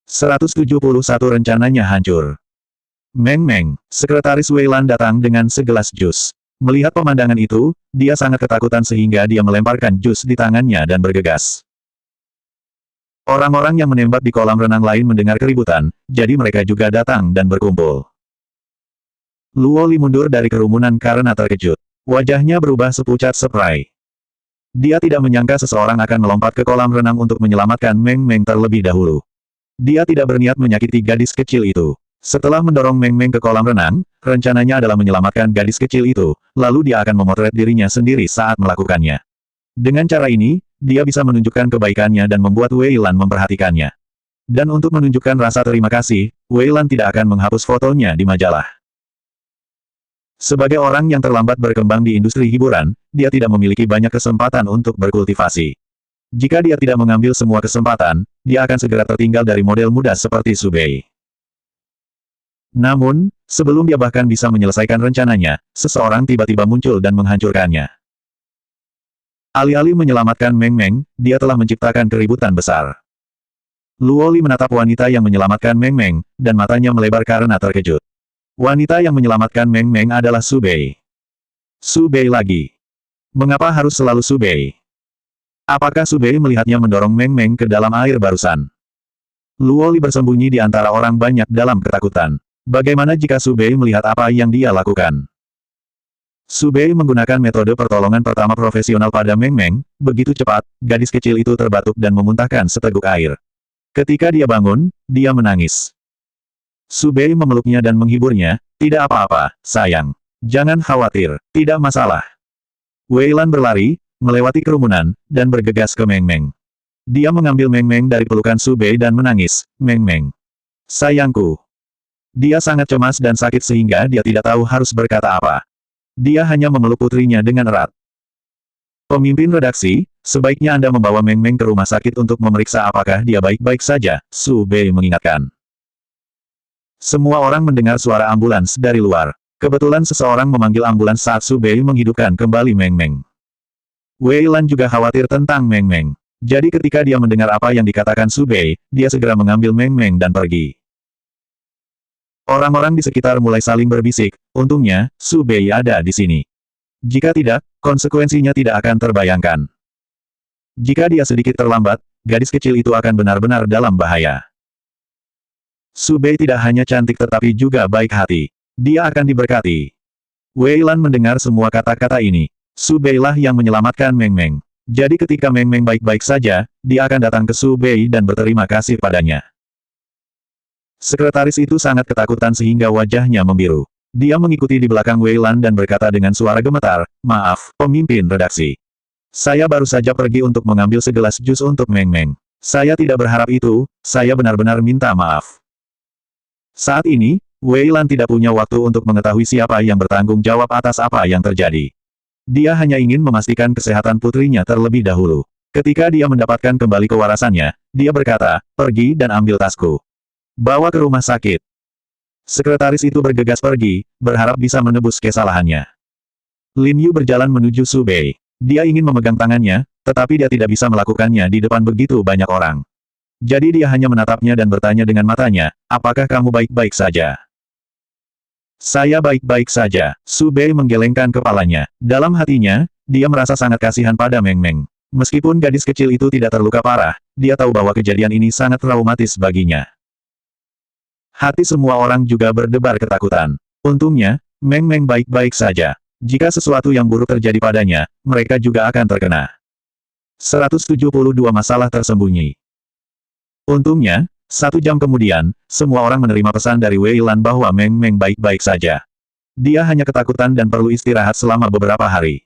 171 rencananya hancur. Meng Meng, sekretaris Wei Lan datang dengan segelas jus. Melihat pemandangan itu, dia sangat ketakutan sehingga dia melemparkan jus di tangannya dan bergegas. Orang-orang yang menembak di kolam renang lain mendengar keributan, jadi mereka juga datang dan berkumpul. Luo Li mundur dari kerumunan karena terkejut. Wajahnya berubah sepucat spray. Dia tidak menyangka seseorang akan melompat ke kolam renang untuk menyelamatkan Meng Meng terlebih dahulu. Dia tidak berniat menyakiti gadis kecil itu. Setelah mendorong Meng Meng ke kolam renang, rencananya adalah menyelamatkan gadis kecil itu, lalu dia akan memotret dirinya sendiri saat melakukannya. Dengan cara ini, dia bisa menunjukkan kebaikannya dan membuat Wei Lan memperhatikannya. Dan untuk menunjukkan rasa terima kasih, Wei Lan tidak akan menghapus fotonya di majalah. Sebagai orang yang terlambat berkembang di industri hiburan, dia tidak memiliki banyak kesempatan untuk berkultivasi. Jika dia tidak mengambil semua kesempatan, dia akan segera tertinggal dari model muda seperti Su Bei. Namun, sebelum dia bahkan bisa menyelesaikan rencananya, seseorang tiba-tiba muncul dan menghancurkannya. Alih-alih menyelamatkan Meng Meng, dia telah menciptakan keributan besar. Luo Li menatap wanita yang menyelamatkan Meng Meng, dan matanya melebar karena terkejut. Wanita yang menyelamatkan Meng Meng adalah Su Bei. Su Bei lagi. Mengapa harus selalu Su Bei? Apakah Su Bei melihatnya mendorong Meng Meng ke dalam air barusan? Luo Li bersembunyi di antara orang banyak dalam ketakutan. Bagaimana jika Su Bei melihat apa yang dia lakukan? Su Bei menggunakan metode pertolongan pertama profesional pada Meng Meng, begitu cepat, gadis kecil itu terbatuk dan memuntahkan seteguk air. Ketika dia bangun, dia menangis. Su Bei memeluknya dan menghiburnya, tidak apa-apa, sayang. Jangan khawatir, tidak masalah. Wei Lan berlari, melewati kerumunan, dan bergegas ke Meng Meng. Dia mengambil Meng Meng dari pelukan Su Bei dan menangis, Meng Meng. Sayangku. Dia sangat cemas dan sakit sehingga dia tidak tahu harus berkata apa. Dia hanya memeluk putrinya dengan erat. Pemimpin redaksi, sebaiknya Anda membawa Meng Meng ke rumah sakit untuk memeriksa apakah dia baik-baik saja, Su Bei mengingatkan. Semua orang mendengar suara ambulans dari luar. Kebetulan seseorang memanggil ambulans saat Su Bei menghidupkan kembali Meng Meng. Wei Lan juga khawatir tentang Meng Meng. Jadi ketika dia mendengar apa yang dikatakan Su Bei, dia segera mengambil Meng Meng dan pergi. Orang-orang di sekitar mulai saling berbisik, untungnya, Su Bei ada di sini. Jika tidak, konsekuensinya tidak akan terbayangkan. Jika dia sedikit terlambat, gadis kecil itu akan benar-benar dalam bahaya. Su Bei tidak hanya cantik tetapi juga baik hati. Dia akan diberkati. Wei Lan mendengar semua kata-kata ini. Su Bei lah yang menyelamatkan Meng Meng. Jadi ketika Meng Meng baik-baik saja, dia akan datang ke Su Bei dan berterima kasih padanya. Sekretaris itu sangat ketakutan sehingga wajahnya membiru. Dia mengikuti di belakang Wei Lan dan berkata dengan suara gemetar, "Maaf, pemimpin redaksi. Saya baru saja pergi untuk mengambil segelas jus untuk Meng Meng. Saya tidak berharap itu, saya benar-benar minta maaf." Saat ini, Wei Lan tidak punya waktu untuk mengetahui siapa yang bertanggung jawab atas apa yang terjadi. Dia hanya ingin memastikan kesehatan putrinya terlebih dahulu. Ketika dia mendapatkan kembali kewarasannya, dia berkata, "Pergi dan ambil tasku. Bawa ke rumah sakit." Sekretaris itu bergegas pergi, berharap bisa menebus kesalahannya. Lin Yu berjalan menuju Su Bei. Dia ingin memegang tangannya, tetapi dia tidak bisa melakukannya di depan begitu banyak orang. Jadi dia hanya menatapnya dan bertanya dengan matanya, "Apakah kamu baik-baik saja?" "Saya baik-baik saja." Su Bei menggelengkan kepalanya. Dalam hatinya, dia merasa sangat kasihan pada Meng Meng. Meskipun gadis kecil itu tidak terluka parah, dia tahu bahwa kejadian ini sangat traumatis baginya. Hati semua orang juga berdebar ketakutan. Untungnya, Meng Meng baik-baik saja. Jika sesuatu yang buruk terjadi padanya, mereka juga akan terkena. 172 masalah tersembunyi. Untungnya, 1 jam kemudian, semua orang menerima pesan dari Wei Lan bahwa Meng Meng baik-baik saja. Dia hanya ketakutan dan perlu istirahat selama beberapa hari.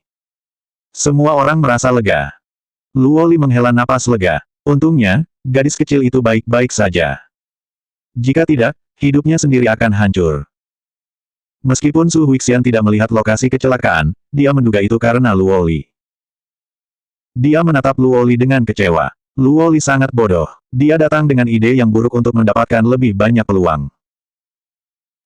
Semua orang merasa lega. Luo Li menghela napas lega. Untungnya, gadis kecil itu baik-baik saja. Jika tidak, hidupnya sendiri akan hancur. Meskipun Su Huixian tidak melihat lokasi kecelakaan, dia menduga itu karena Luo Li. Dia menatap Luo Li dengan kecewa. Luo Li sangat bodoh. Dia datang dengan ide yang buruk untuk mendapatkan lebih banyak peluang.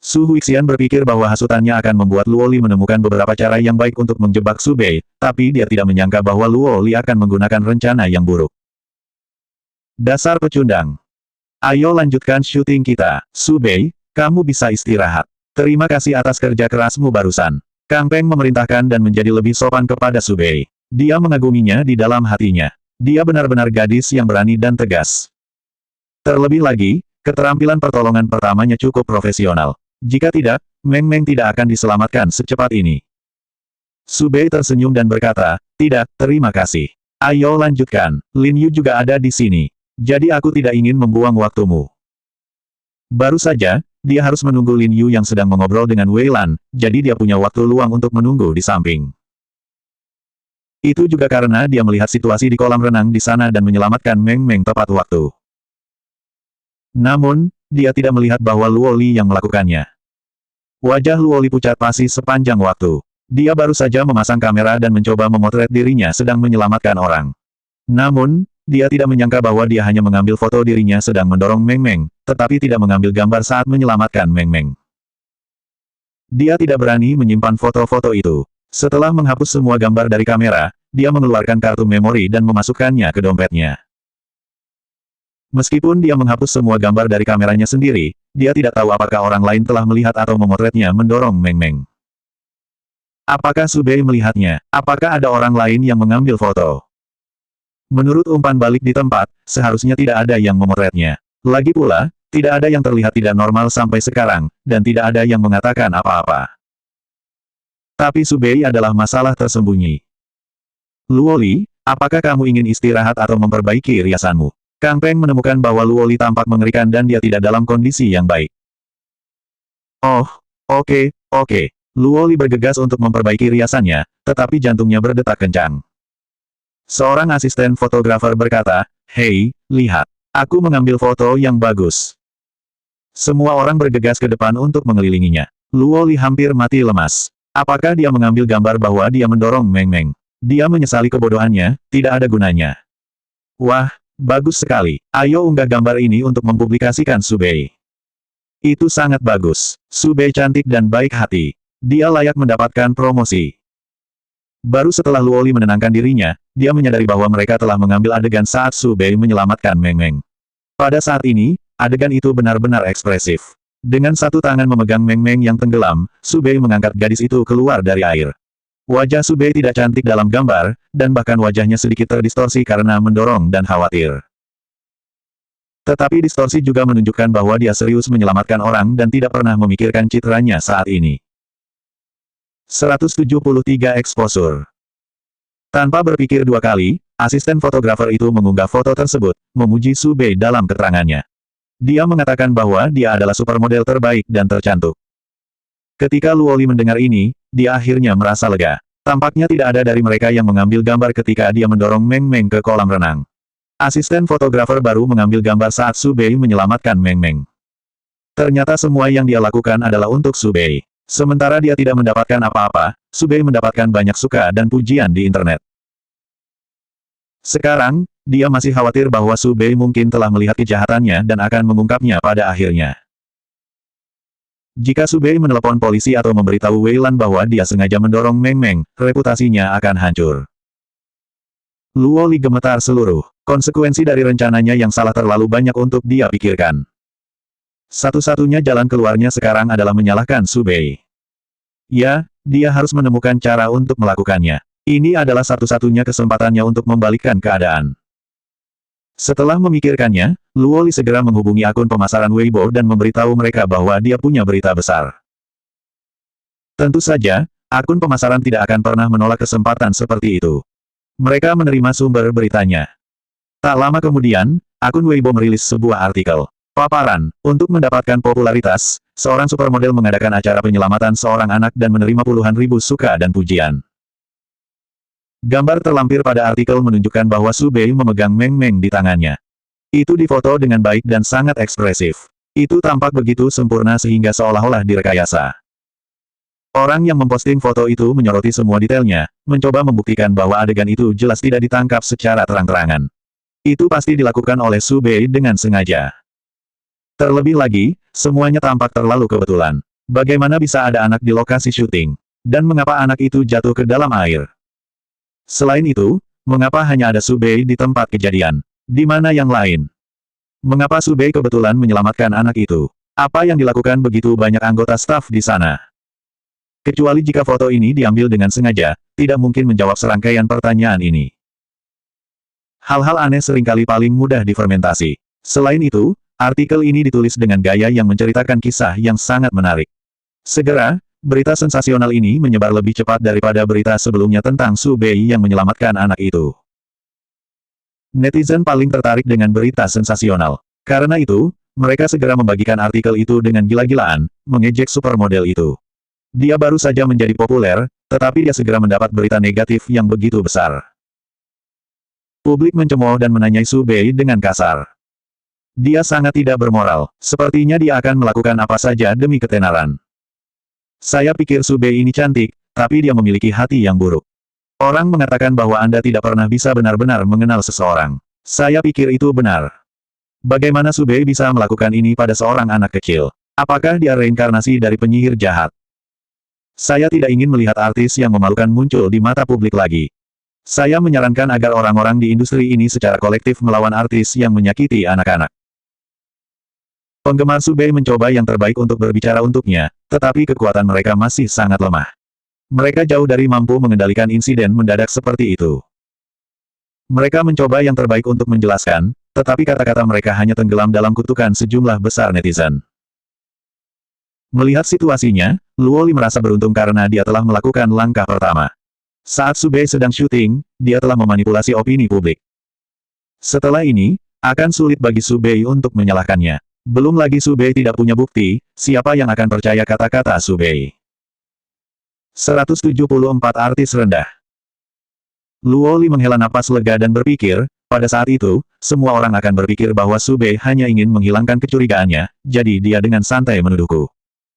Su Huixian berpikir bahwa hasutannya akan membuat Luo Li menemukan beberapa cara yang baik untuk menjebak Su Bei, tapi dia tidak menyangka bahwa Luo Li akan menggunakan rencana yang buruk. Dasar pecundang. Ayo lanjutkan syuting kita. Su Bei, kamu bisa istirahat. Terima kasih atas kerja kerasmu barusan. Kang Peng memerintahkan dan menjadi lebih sopan kepada Su Bei. Dia mengaguminya di dalam hatinya. Dia benar-benar gadis yang berani dan tegas. Terlebih lagi, keterampilan pertolongan pertamanya cukup profesional. Jika tidak, Meng Meng tidak akan diselamatkan secepat ini. Su Bei tersenyum dan berkata, "Tidak, terima kasih. Ayo lanjutkan. Lin Yu juga ada di sini. Jadi aku tidak ingin membuang waktumu." Baru saja, dia harus menunggu Lin Yu yang sedang mengobrol dengan Wei Lan, jadi dia punya waktu luang untuk menunggu di samping. Itu juga karena dia melihat situasi di kolam renang di sana dan menyelamatkan Meng Meng tepat waktu. Namun, dia tidak melihat bahwa Luo Li yang melakukannya. Wajah Luo Li pucat pasi sepanjang waktu. Dia baru saja memasang kamera dan mencoba memotret dirinya sedang menyelamatkan orang. Namun, dia tidak menyangka bahwa dia hanya mengambil foto dirinya sedang mendorong Meng Meng, tetapi tidak mengambil gambar saat menyelamatkan Meng Meng. Dia tidak berani menyimpan foto-foto itu. Setelah menghapus semua gambar dari kamera, dia mengeluarkan kartu memori dan memasukkannya ke dompetnya. Meskipun dia menghapus semua gambar dari kameranya sendiri, dia tidak tahu apakah orang lain telah melihat atau memotretnya mendorong Meng Meng. Apakah Su Bei melihatnya? Apakah ada orang lain yang mengambil foto? Menurut umpan balik di tempat, seharusnya tidak ada yang memotretnya. Lagi pula, tidak ada yang terlihat tidak normal sampai sekarang, dan tidak ada yang mengatakan apa-apa. Tapi Su Bei adalah masalah tersembunyi. Luo Li, apakah kamu ingin istirahat atau memperbaiki riasanmu? Kang Peng menemukan bahwa Luo Li tampak mengerikan dan dia tidak dalam kondisi yang baik. Oh, oke. Luo Li bergegas untuk memperbaiki riasannya, tetapi jantungnya berdetak kencang. Seorang asisten fotografer berkata, "Hei, lihat. Aku mengambil foto yang bagus." Semua orang bergegas ke depan untuk mengelilinginya. Luo Li hampir mati lemas. Apakah dia mengambil gambar bahwa dia mendorong Meng Meng? Dia menyesali kebodohannya, tidak ada gunanya. Wah, bagus sekali. Ayo unggah gambar ini untuk mempublikasikan Su Bei. Itu sangat bagus. Su Bei cantik dan baik hati. Dia layak mendapatkan promosi. Baru setelah Luo Li menenangkan dirinya, dia menyadari bahwa mereka telah mengambil adegan saat Su Bei menyelamatkan Meng Meng. Pada saat ini, adegan itu benar-benar ekspresif. Dengan satu tangan memegang Meng Meng yang tenggelam, Su Bei mengangkat gadis itu keluar dari air. Wajah Su Bei tidak cantik dalam gambar, dan bahkan wajahnya sedikit terdistorsi karena mendorong dan khawatir. Tetapi distorsi juga menunjukkan bahwa dia serius menyelamatkan orang dan tidak pernah memikirkan citranya saat ini. 173 Exposure. Tanpa berpikir dua kali, asisten fotografer itu mengunggah foto tersebut, memuji Su Bei dalam keterangannya. Dia mengatakan bahwa dia adalah supermodel terbaik dan tercantik. Ketika Luo Li mendengar ini, dia akhirnya merasa lega. Tampaknya tidak ada dari mereka yang mengambil gambar ketika dia mendorong Meng Meng ke kolam renang. Asisten fotografer baru mengambil gambar saat Su Bei menyelamatkan Meng Meng. Ternyata semua yang dia lakukan adalah untuk Su Bei. Sementara dia tidak mendapatkan apa-apa, Su Bei mendapatkan banyak suka dan pujian di internet. Sekarang, dia masih khawatir bahwa Su Bei mungkin telah melihat kejahatannya dan akan mengungkapnya pada akhirnya. Jika Su Bei menelepon polisi atau memberitahu Wei Lan bahwa dia sengaja mendorong Meng Meng, reputasinya akan hancur. Luo Li gemetar seluruh. Konsekuensi dari rencananya yang salah terlalu banyak untuk dia pikirkan. Satu-satunya jalan keluarnya sekarang adalah menyalahkan Su Bei. Ya, dia harus menemukan cara untuk melakukannya. Ini adalah satu-satunya kesempatannya untuk membalikkan keadaan. Setelah memikirkannya, Luo Li segera menghubungi akun pemasaran Weibo dan memberitahu mereka bahwa dia punya berita besar. Tentu saja, akun pemasaran tidak akan pernah menolak kesempatan seperti itu. Mereka menerima sumber beritanya. Tak lama kemudian, akun Weibo merilis sebuah artikel. Paparan, untuk mendapatkan popularitas, seorang supermodel mengadakan acara penyelamatan seorang anak dan menerima puluhan ribu suka dan pujian. Gambar terlampir pada artikel menunjukkan bahwa Su Bei memegang Meng Meng di tangannya. Itu difoto dengan baik dan sangat ekspresif. Itu tampak begitu sempurna sehingga seolah-olah direkayasa. Orang yang memposting foto itu menyoroti semua detailnya, mencoba membuktikan bahwa adegan itu jelas tidak ditangkap secara terang-terangan. Itu pasti dilakukan oleh Su Bei dengan sengaja. Terlebih lagi, semuanya tampak terlalu kebetulan. Bagaimana bisa ada anak di lokasi syuting? Dan mengapa anak itu jatuh ke dalam air? Selain itu, mengapa hanya ada Su Bei di tempat kejadian? Di mana yang lain? Mengapa Su Bei kebetulan menyelamatkan anak itu? Apa yang dilakukan begitu banyak anggota staf di sana? Kecuali jika foto ini diambil dengan sengaja, tidak mungkin menjawab serangkaian pertanyaan ini. Hal-hal aneh seringkali paling mudah difermentasi. Selain itu, artikel ini ditulis dengan gaya yang menceritakan kisah yang sangat menarik. Segera, berita sensasional ini menyebar lebih cepat daripada berita sebelumnya tentang Su Bei yang menyelamatkan anak itu. Netizen paling tertarik dengan berita sensasional. Karena itu, mereka segera membagikan artikel itu dengan gila-gilaan, mengejek supermodel itu. Dia baru saja menjadi populer, tetapi dia segera mendapat berita negatif yang begitu besar. Publik mencemooh dan menanyai Su Bei dengan kasar. Dia sangat tidak bermoral, sepertinya dia akan melakukan apa saja demi ketenaran. Saya pikir Su Bei ini cantik, tapi dia memiliki hati yang buruk. Orang mengatakan bahwa Anda tidak pernah bisa benar-benar mengenal seseorang. Saya pikir itu benar. Bagaimana Su Bei bisa melakukan ini pada seorang anak kecil? Apakah dia reinkarnasi dari penyihir jahat? Saya tidak ingin melihat artis yang memalukan muncul di mata publik lagi. Saya menyarankan agar orang-orang di industri ini secara kolektif melawan artis yang menyakiti anak-anak. Penggemar Su Bei mencoba yang terbaik untuk berbicara untuknya, tetapi kekuatan mereka masih sangat lemah. Mereka jauh dari mampu mengendalikan insiden mendadak seperti itu. Mereka mencoba yang terbaik untuk menjelaskan, tetapi kata-kata mereka hanya tenggelam dalam kutukan sejumlah besar netizen. Melihat situasinya, Luo Li merasa beruntung karena dia telah melakukan langkah pertama. Saat Su Bei sedang syuting, dia telah memanipulasi opini publik. Setelah ini, akan sulit bagi Su Bei untuk menyalahkannya. Belum lagi Su Bei tidak punya bukti, siapa yang akan percaya kata-kata Su Bei. 174 artis rendah. Luo Li menghela napas lega dan berpikir, pada saat itu, semua orang akan berpikir bahwa Su Bei hanya ingin menghilangkan kecurigaannya, jadi dia dengan santai menuduhku.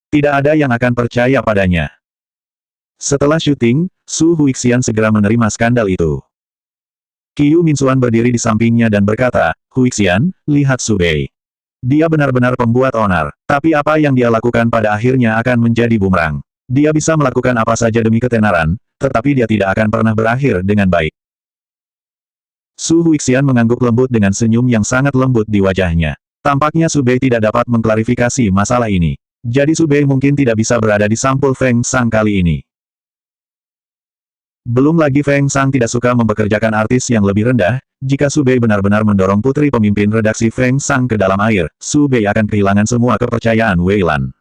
Tidak ada yang akan percaya padanya. Setelah syuting, Su Huixian segera menerima skandal itu. Qiu Minxuan berdiri di sampingnya dan berkata, Huixian, lihat Su Bei. Dia benar-benar pembuat onar, tapi apa yang dia lakukan pada akhirnya akan menjadi bumerang. Dia bisa melakukan apa saja demi ketenaran, tetapi dia tidak akan pernah berakhir dengan baik. Su Huixian mengangguk lembut dengan senyum yang sangat lembut di wajahnya. Tampaknya Su Bei tidak dapat mengklarifikasi masalah ini. Jadi Su Bei mungkin tidak bisa berada di sampul Feng Sang kali ini. Belum lagi Feng Sang tidak suka mempekerjakan artis yang lebih rendah, jika Su Bei benar-benar mendorong putri pemimpin redaksi Feng Sang ke dalam air, Su Bei akan kehilangan semua kepercayaan Wei Lan.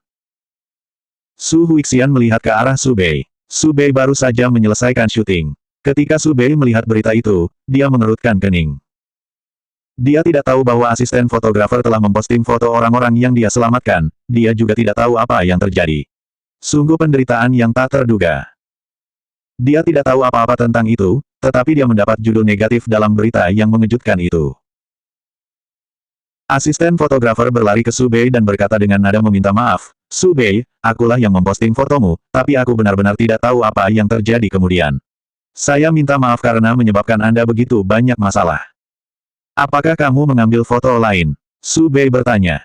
Su Huixian melihat ke arah Su Bei. Su Bei baru saja menyelesaikan syuting. Ketika Su Bei melihat berita itu, dia mengerutkan kening. Dia tidak tahu bahwa asisten fotografer telah memposting foto orang-orang yang dia selamatkan, dia juga tidak tahu apa yang terjadi. Sungguh penderitaan yang tak terduga. Dia tidak tahu apa-apa tentang itu, tetapi dia mendapat judul negatif dalam berita yang mengejutkan itu. Asisten fotografer berlari ke Su Bei dan berkata dengan nada meminta maaf, Su Bei, akulah yang memposting fotomu, tapi aku benar-benar tidak tahu apa yang terjadi kemudian. Saya minta maaf karena menyebabkan Anda begitu banyak masalah. Apakah kamu mengambil foto lain? Su Bei bertanya.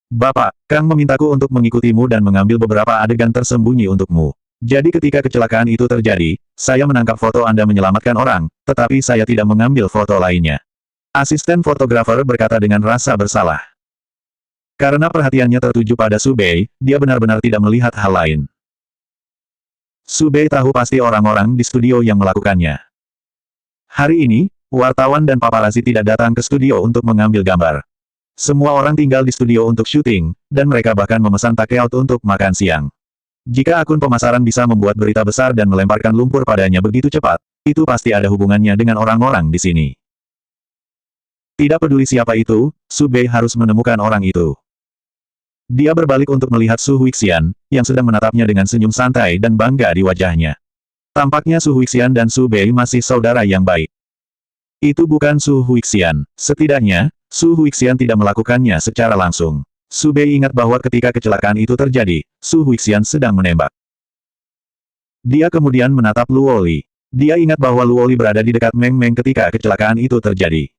Bapak, Kang memintaku untuk mengikutimu dan mengambil beberapa adegan tersembunyi untukmu. Jadi ketika kecelakaan itu terjadi, saya menangkap foto Anda menyelamatkan orang, tetapi saya tidak mengambil foto lainnya. Asisten fotografer berkata dengan rasa bersalah. Karena perhatiannya tertuju pada Su Bei, dia benar-benar tidak melihat hal lain. Su Bei tahu pasti orang-orang di studio yang melakukannya. Hari ini, wartawan dan paparazi tidak datang ke studio untuk mengambil gambar. Semua orang tinggal di studio untuk syuting, dan mereka bahkan memesan takeout untuk makan siang. Jika akun pemasaran bisa membuat berita besar dan melemparkan lumpur padanya begitu cepat, itu pasti ada hubungannya dengan orang-orang di sini. Tidak peduli siapa itu, Su Bei harus menemukan orang itu. Dia berbalik untuk melihat Su Huixian, yang sedang menatapnya dengan senyum santai dan bangga di wajahnya. Tampaknya Su Huixian dan Su Bei masih saudara yang baik. Itu bukan Su Huixian. Setidaknya, Su Huixian tidak melakukannya secara langsung. Su Bei ingat bahwa ketika kecelakaan itu terjadi, Su Huixian sedang menembak. Dia kemudian menatap Luo Li. Dia ingat bahwa Luo Li berada di dekat Meng Meng ketika kecelakaan itu terjadi.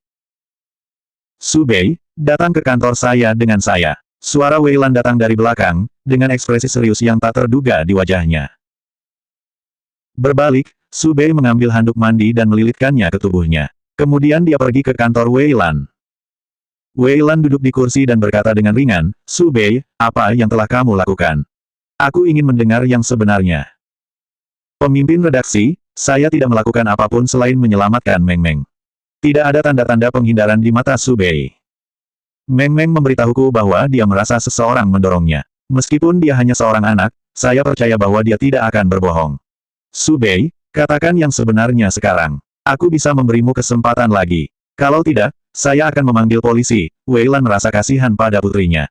Su Bei, datang ke kantor saya dengan saya. Suara Wei Lan datang dari belakang, dengan ekspresi serius yang tak terduga di wajahnya. Berbalik, Su Bei mengambil handuk mandi dan melilitkannya ke tubuhnya. Kemudian dia pergi ke kantor Wei Lan. Wei Lan duduk di kursi dan berkata dengan ringan, Su Bei, apa yang telah kamu lakukan? Aku ingin mendengar yang sebenarnya. Pemimpin redaksi, saya tidak melakukan apapun selain menyelamatkan Meng Meng. Tidak ada tanda-tanda penghindaran di mata Su Bei. Meng Meng memberitahuku bahwa dia merasa seseorang mendorongnya. Meskipun dia hanya seorang anak, saya percaya bahwa dia tidak akan berbohong. Su Bei, katakan yang sebenarnya sekarang. Aku bisa memberimu kesempatan lagi. Kalau tidak, saya akan memanggil polisi. Wei Lan merasa kasihan pada putrinya.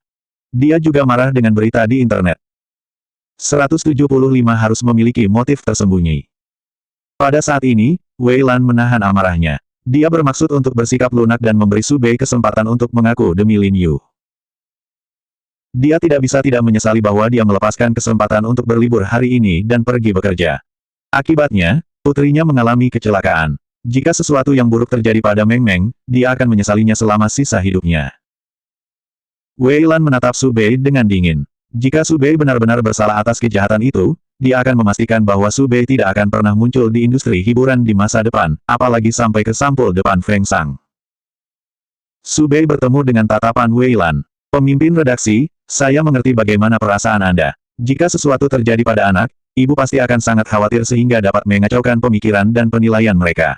Dia juga marah dengan berita di internet. 175 harus memiliki motif tersembunyi. Pada saat ini, Wei Lan menahan amarahnya. Dia bermaksud untuk bersikap lunak dan memberi Su Bei kesempatan untuk mengaku demi Lin Yu. Dia tidak bisa tidak menyesali bahwa dia melepaskan kesempatan untuk berlibur hari ini dan pergi bekerja. Akibatnya, putrinya mengalami kecelakaan. Jika sesuatu yang buruk terjadi pada Meng Meng, dia akan menyesalinya selama sisa hidupnya. Wei Lan menatap Su Bei dengan dingin. Jika Su Bei benar-benar bersalah atas kejahatan itu, dia akan memastikan bahwa Su Bei tidak akan pernah muncul di industri hiburan di masa depan, apalagi sampai ke sampul depan Feng Sang. Su Bei bertemu dengan tatapan Wei Lan. Pemimpin redaksi, saya mengerti bagaimana perasaan Anda. Jika sesuatu terjadi pada anak, ibu pasti akan sangat khawatir sehingga dapat mengacaukan pemikiran dan penilaian mereka.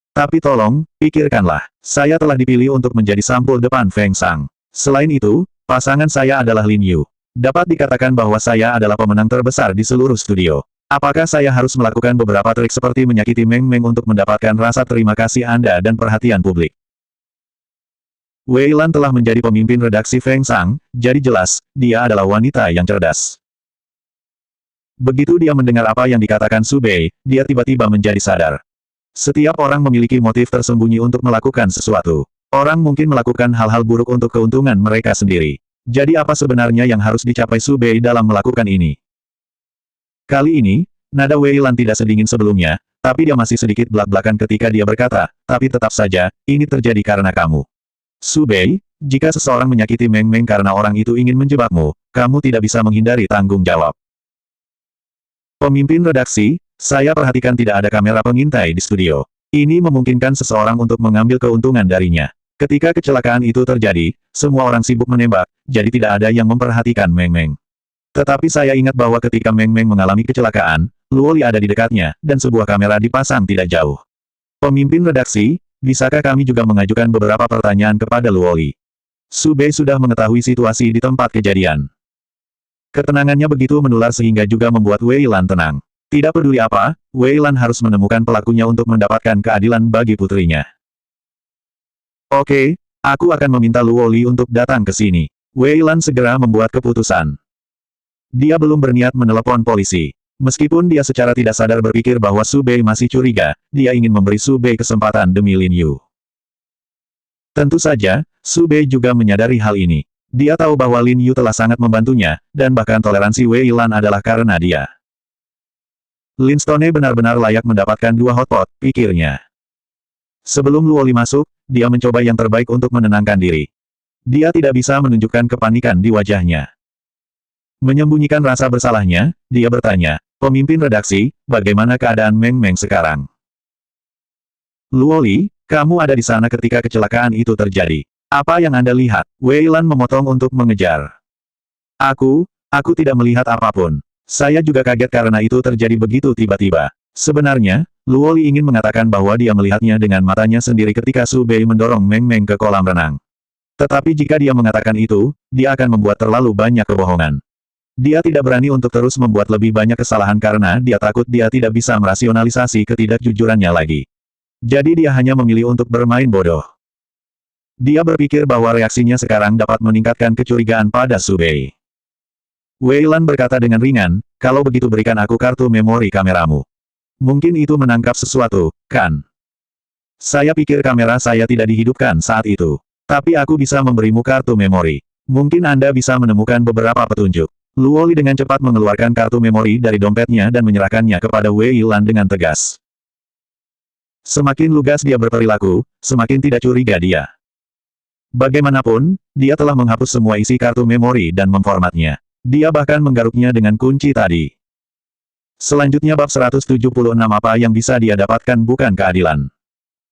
Tapi tolong, pikirkanlah, saya telah dipilih untuk menjadi sampul depan Feng Sang. Selain itu, pasangan saya adalah Lin Yu. Dapat dikatakan bahwa saya adalah pemenang terbesar di seluruh studio. Apakah saya harus melakukan beberapa trik seperti menyakiti Meng Meng untuk mendapatkan rasa terima kasih Anda dan perhatian publik? Wei Lan telah menjadi pemimpin redaksi Feng Sang, jadi jelas, dia adalah wanita yang cerdas. Begitu dia mendengar apa yang dikatakan Su Bei, dia tiba-tiba menjadi sadar. Setiap orang memiliki motif tersembunyi untuk melakukan sesuatu. Orang mungkin melakukan hal-hal buruk untuk keuntungan mereka sendiri. Jadi apa sebenarnya yang harus dicapai Su Bei dalam melakukan ini? Kali ini, nada Wei Lan tidak sedingin sebelumnya, tapi dia masih sedikit belak-belakan ketika dia berkata, tapi tetap saja, ini terjadi karena kamu. Su Bei, jika seseorang menyakiti Meng Meng karena orang itu ingin menjebakmu, kamu tidak bisa menghindari tanggung jawab. Pemimpin redaksi, saya perhatikan tidak ada kamera pengintai di studio. Ini memungkinkan seseorang untuk mengambil keuntungan darinya. Ketika kecelakaan itu terjadi, semua orang sibuk menembak, jadi tidak ada yang memperhatikan Meng Meng. Tetapi saya ingat bahwa ketika Meng Meng mengalami kecelakaan, Luoli ada di dekatnya, dan sebuah kamera dipasang tidak jauh. Pemimpin redaksi, bisakah kami juga mengajukan beberapa pertanyaan kepada Luoli? Su Bei sudah mengetahui situasi di tempat kejadian. Ketenangannya begitu menular sehingga juga membuat Wei Lan tenang. Tidak peduli apa, Wei Lan harus menemukan pelakunya untuk mendapatkan keadilan bagi putrinya. Oke, aku akan meminta Luoli untuk datang ke sini. Wei Lan segera membuat keputusan. Dia belum berniat menelepon polisi. Meskipun dia secara tidak sadar berpikir bahwa Su Bei masih curiga, dia ingin memberi Su Bei kesempatan demi Lin Yu. Tentu saja, Su Bei juga menyadari hal ini. Dia tahu bahwa Lin Yu telah sangat membantunya, dan bahkan toleransi Wei Lan adalah karena dia. Lin Stone benar-benar layak mendapatkan 2 hotpot, pikirnya. Sebelum Luoli masuk, dia mencoba yang terbaik untuk menenangkan diri. Dia tidak bisa menunjukkan kepanikan di wajahnya. Menyembunyikan rasa bersalahnya, dia bertanya, pemimpin redaksi, bagaimana keadaan Meng Meng sekarang? Luoli, kamu ada di sana ketika kecelakaan itu terjadi. Apa yang Anda lihat? Wei Lan memotong untuk mengejar. Aku tidak melihat apapun. Saya juga kaget karena itu terjadi begitu tiba-tiba. Sebenarnya, Luoli ingin mengatakan bahwa dia melihatnya dengan matanya sendiri ketika Su Bei mendorong Meng Meng ke kolam renang. Tetapi jika dia mengatakan itu, dia akan membuat terlalu banyak kebohongan. Dia tidak berani untuk terus membuat lebih banyak kesalahan karena dia takut dia tidak bisa merasionalisasi ketidakjujurannya lagi. Jadi dia hanya memilih untuk bermain bodoh. Dia berpikir bahwa reaksinya sekarang dapat meningkatkan kecurigaan pada Su Bei. Wei Lan berkata dengan ringan, kalau begitu berikan aku kartu memori kameramu. Mungkin itu menangkap sesuatu, kan? Saya pikir kamera saya tidak dihidupkan saat itu. Tapi aku bisa memberimu kartu memori. Mungkin Anda bisa menemukan beberapa petunjuk. Luoli dengan cepat mengeluarkan kartu memori dari dompetnya dan menyerahkannya kepada Wei Lan dengan tegas. Semakin lugas dia berperilaku, semakin tidak curiga dia. Bagaimanapun, dia telah menghapus semua isi kartu memori dan memformatnya. Dia bahkan menggaruknya dengan kunci tadi. Selanjutnya bab 176 apa yang bisa dia dapatkan bukan keadilan.